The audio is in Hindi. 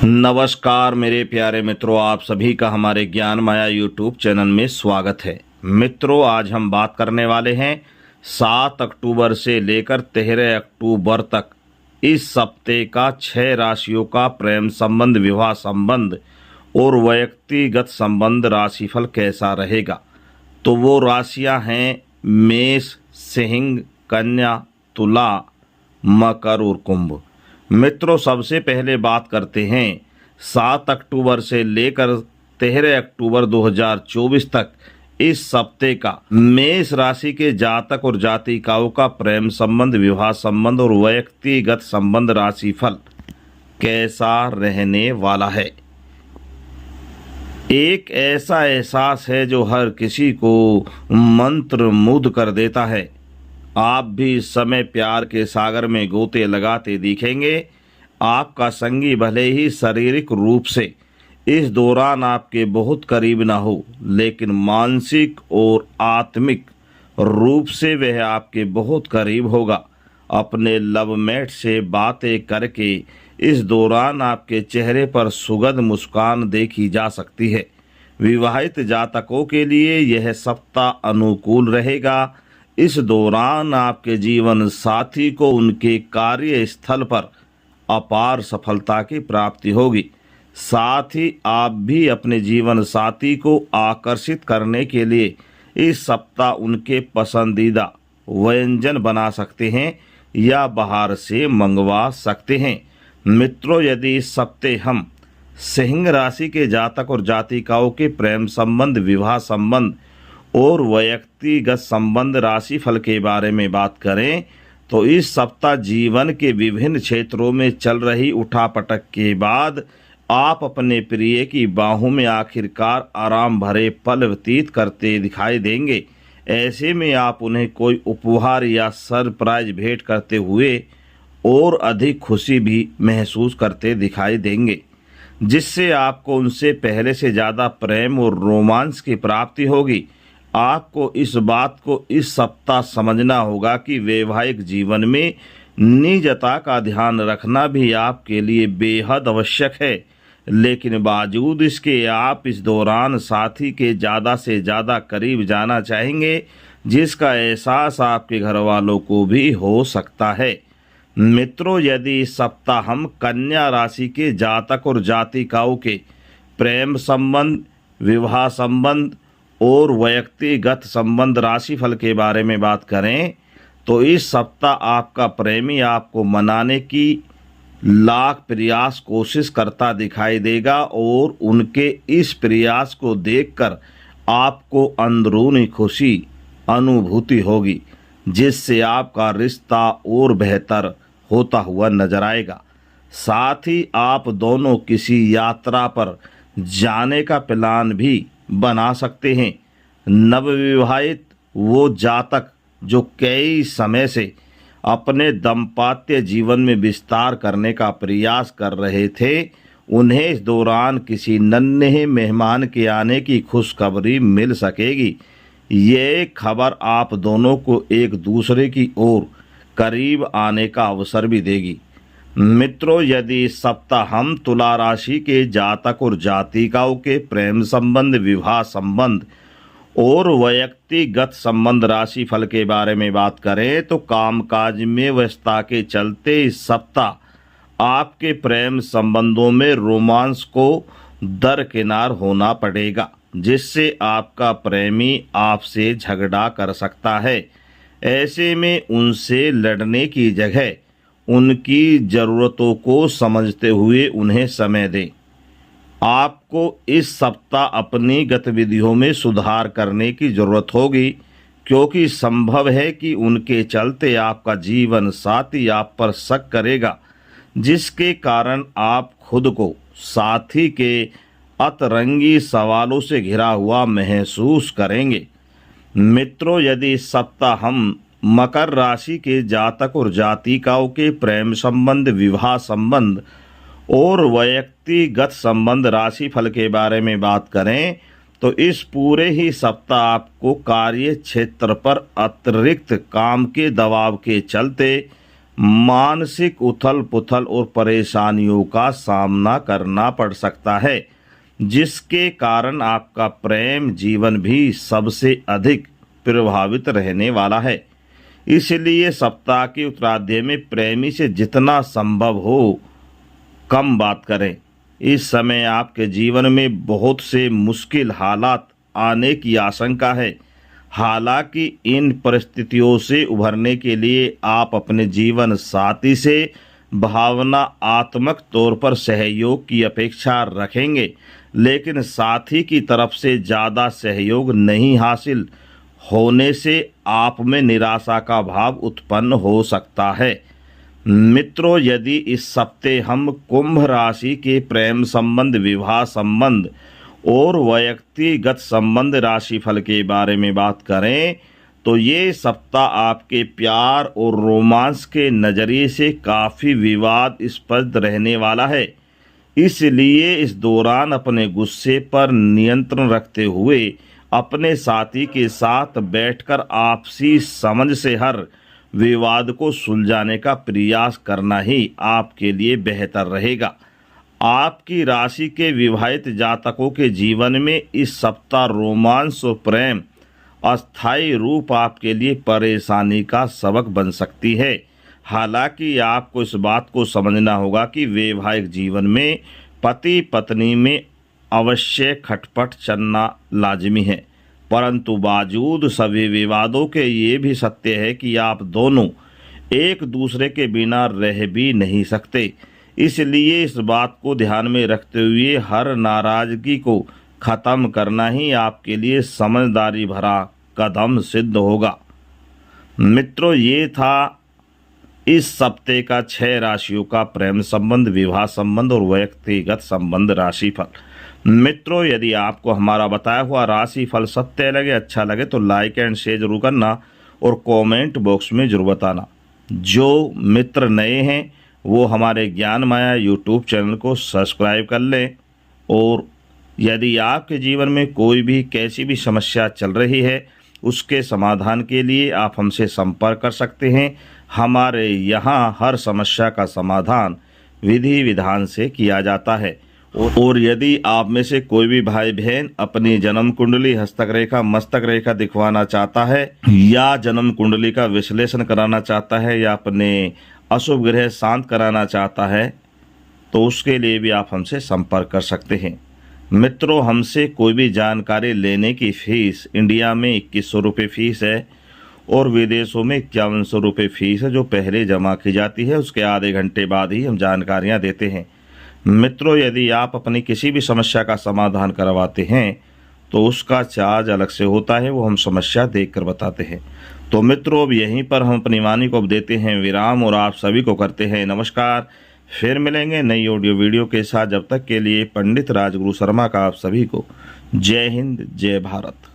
नमस्कार मेरे प्यारे मित्रों, आप सभी का हमारे ज्ञान माया यूट्यूब चैनल में स्वागत है। मित्रों, आज हम बात करने वाले हैं 7 अक्टूबर से लेकर 13 अक्टूबर तक इस हफ्ते का 6 राशियों का प्रेम संबंध, विवाह संबंध और व्यक्तिगत संबंध राशिफल कैसा रहेगा। तो वो राशियां हैं मेष, सिंह, कन्या, तुला, मकर और कुंभ। मित्रों, सबसे पहले बात करते हैं 7 अक्टूबर से लेकर 13 अक्टूबर 2024 तक इस हफ्ते का मेष राशि के जातक और जातिकाओं का प्रेम संबंध, विवाह संबंध और व्यक्तिगत संबंध राशिफल कैसा रहने वाला है। एक ऐसा एहसास है जो हर किसी को मंत्रमुग्ध कर देता है। आप भी इस समय प्यार के सागर में गोते लगाते दिखेंगे। आपका संगी भले ही शारीरिक रूप से इस दौरान आपके बहुत करीब ना हो, लेकिन मानसिक और आत्मिक रूप से वह आपके बहुत करीब होगा। अपने लवमेट से बातें करके इस दौरान आपके चेहरे पर सुगंध मुस्कान देखी जा सकती है। विवाहित जातकों के लिए यह सप्ताह अनुकूल रहेगा। इस दौरान आपके जीवन साथी को उनके कार्य स्थल पर अपार सफलता की प्राप्ति होगी। साथ ही आप भी अपने जीवन साथी को आकर्षित करने के लिए इस सप्ताह उनके पसंदीदा व्यंजन बना सकते हैं या बाहर से मंगवा सकते हैं। मित्रों, यदि इस सप्ताह हम सिंह राशि के जातक और जातिकाओं के प्रेम संबंध, विवाह संबंध और व्यक्तिगत संबंध राशिफल के बारे में बात करें तो इस सप्ताह जीवन के विभिन्न क्षेत्रों में चल रही उठापटक के बाद आप अपने प्रिय की बाहों में आखिरकार आराम भरे पल व्यतीत करते दिखाई देंगे। ऐसे में आप उन्हें कोई उपहार या सरप्राइज भेंट करते हुए और अधिक खुशी भी महसूस करते दिखाई देंगे, जिससे आपको उनसे पहले से ज़्यादा प्रेम और रोमांस की प्राप्ति होगी। आपको इस बात को इस सप्ताह समझना होगा कि वैवाहिक जीवन में निजता का ध्यान रखना भी आपके लिए बेहद आवश्यक है, लेकिन बावजूद इसके आप इस दौरान साथी के ज़्यादा से ज़्यादा करीब जाना चाहेंगे, जिसका एहसास आपके घर वालों को भी हो सकता है। मित्रों, यदि इस सप्ताह हम कन्या राशि के जातक और जातिकाओं के प्रेम संबंध, विवाह संबंध और व्यक्तिगत संबंध राशिफल के बारे में बात करें तो इस सप्ताह आपका प्रेमी आपको मनाने की लाख प्रयास कोशिश करता दिखाई देगा और उनके इस प्रयास को देखकर आपको अंदरूनी खुशी अनुभूति होगी, जिससे आपका रिश्ता और बेहतर होता हुआ नजर आएगा। साथ ही आप दोनों किसी यात्रा पर जाने का प्लान भी बना सकते हैं। नवविवाहित वो जातक जो कई समय से अपने दाम्पत्य जीवन में विस्तार करने का प्रयास कर रहे थे, उन्हें इस दौरान किसी नन्हे मेहमान के आने की खुशखबरी मिल सकेगी। ये खबर आप दोनों को एक दूसरे की ओर करीब आने का अवसर भी देगी। मित्रों, यदि इस सप्ताह हम तुला राशि के जातक और जातिकाओं के प्रेम संबंध, विवाह संबंध और व्यक्तिगत संबंध राशिफल के बारे में बात करें तो कामकाज में व्यस्तता के चलते इस सप्ताह आपके प्रेम संबंधों में रोमांस को दरकिनार होना पड़ेगा, जिससे आपका प्रेमी आपसे झगड़ा कर सकता है। ऐसे में उनसे लड़ने की जगह उनकी ज़रूरतों को समझते हुए उन्हें समय दें। आपको इस सप्ताह अपनी गतिविधियों में सुधार करने की ज़रूरत होगी, क्योंकि संभव है कि उनके चलते आपका जीवन साथी आप पर शक करेगा, जिसके कारण आप खुद को साथी के अतरंगी सवालों से घिरा हुआ महसूस करेंगे। मित्रों, यदि इस सप्ताह हम मकर राशि के जातक और जातिकाओं के प्रेम संबंध, विवाह संबंध और व्यक्तिगत संबंध राशिफल के बारे में बात करें तो इस पूरे ही सप्ताह आपको कार्य क्षेत्र पर अतिरिक्त काम के दबाव के चलते मानसिक उथल पुथल और परेशानियों का सामना करना पड़ सकता है, जिसके कारण आपका प्रेम जीवन भी सबसे अधिक प्रभावित रहने वाला है। इसलिए सप्ताह के उत्तरार्ध में प्रेमी से जितना संभव हो कम बात करें। इस समय आपके जीवन में बहुत से मुश्किल हालात आने की आशंका है। हालांकि इन परिस्थितियों से उभरने के लिए आप अपने जीवन साथी से भावनात्मक तौर पर सहयोग की अपेक्षा रखेंगे, लेकिन साथी की तरफ से ज़्यादा सहयोग नहीं हासिल होने से आप में निराशा का भाव उत्पन्न हो सकता है। मित्रों, यदि इस हफ्ते हम कुंभ राशि के प्रेम संबंध, विवाह संबंध और व्यक्तिगत संबंध राशिफल के बारे में बात करें तो ये सप्ताह आपके प्यार और रोमांस के नज़रिए से काफ़ी विवादास्पद रहने वाला है। इसलिए इस दौरान अपने गुस्से पर नियंत्रण रखते हुए अपने साथी के साथ बैठकर आपसी समझ से हर विवाद को सुलझाने का प्रयास करना ही आपके लिए बेहतर रहेगा। आपकी राशि के विवाहित जातकों के जीवन में इस सप्ताह रोमांस और प्रेम अस्थायी रूप आपके लिए परेशानी का सबक बन सकती है। हालांकि आपको इस बात को समझना होगा कि वैवाहिक जीवन में पति पत्नी में अवश्य खटपट चलना लाजमी है, परंतु बावजूद सभी विवादों के ये भी सत्य है कि आप दोनों एक दूसरे के बिना रह भी नहीं सकते। इसलिए इस बात को ध्यान में रखते हुए हर नाराज़गी को ख़त्म करना ही आपके लिए समझदारी भरा कदम सिद्ध होगा। मित्रों, ये था इस हफ्ते का 6 राशियों का प्रेम संबंध, विवाह संबंध और व्यक्तिगत संबंध राशिफल। मित्रों, यदि आपको हमारा बताया हुआ राशिफल सत्य लगे, अच्छा लगे तो लाइक एंड शेयर जरूर करना और कमेंट बॉक्स में जरूर बताना। जो मित्र नए हैं वो हमारे ज्ञान माया यूट्यूब चैनल को सब्सक्राइब कर लें। और यदि आपके जीवन में कोई भी कैसी भी समस्या चल रही है, उसके समाधान के लिए आप हमसे संपर्क कर सकते हैं। हमारे यहाँ हर समस्या का समाधान विधि विधान से किया जाता है। और यदि आप में से कोई भी भाई बहन अपनी जन्म कुंडली, हस्तक रेखा, मस्तक रेखा दिखवाना चाहता है या जन्म कुंडली का विश्लेषण कराना चाहता है या अपने अशुभ ग्रह शांत कराना चाहता है, तो उसके लिए भी आप हमसे संपर्क कर सकते हैं। मित्रों, हमसे कोई भी जानकारी लेने की फ़ीस इंडिया में 2100 रुपये फ़ीस है और विदेशों में 5100 रुपये फ़ीस है, जो पहले जमा की जाती है। उसके आधे घंटे बाद ही हम जानकारियाँ देते हैं। मित्रों, यदि आप अपनी किसी भी समस्या का समाधान करवाते हैं तो उसका चार्ज अलग से होता है, वो हम समस्या देखकर बताते हैं। तो मित्रों, अब यहीं पर हम अपनी वाणी को अब देते हैं विराम और आप सभी को करते हैं नमस्कार। फिर मिलेंगे नई ऑडियो वीडियो के साथ। जब तक के लिए पंडित राजगुरु शर्मा का आप सभी को जय हिंद, जय भारत।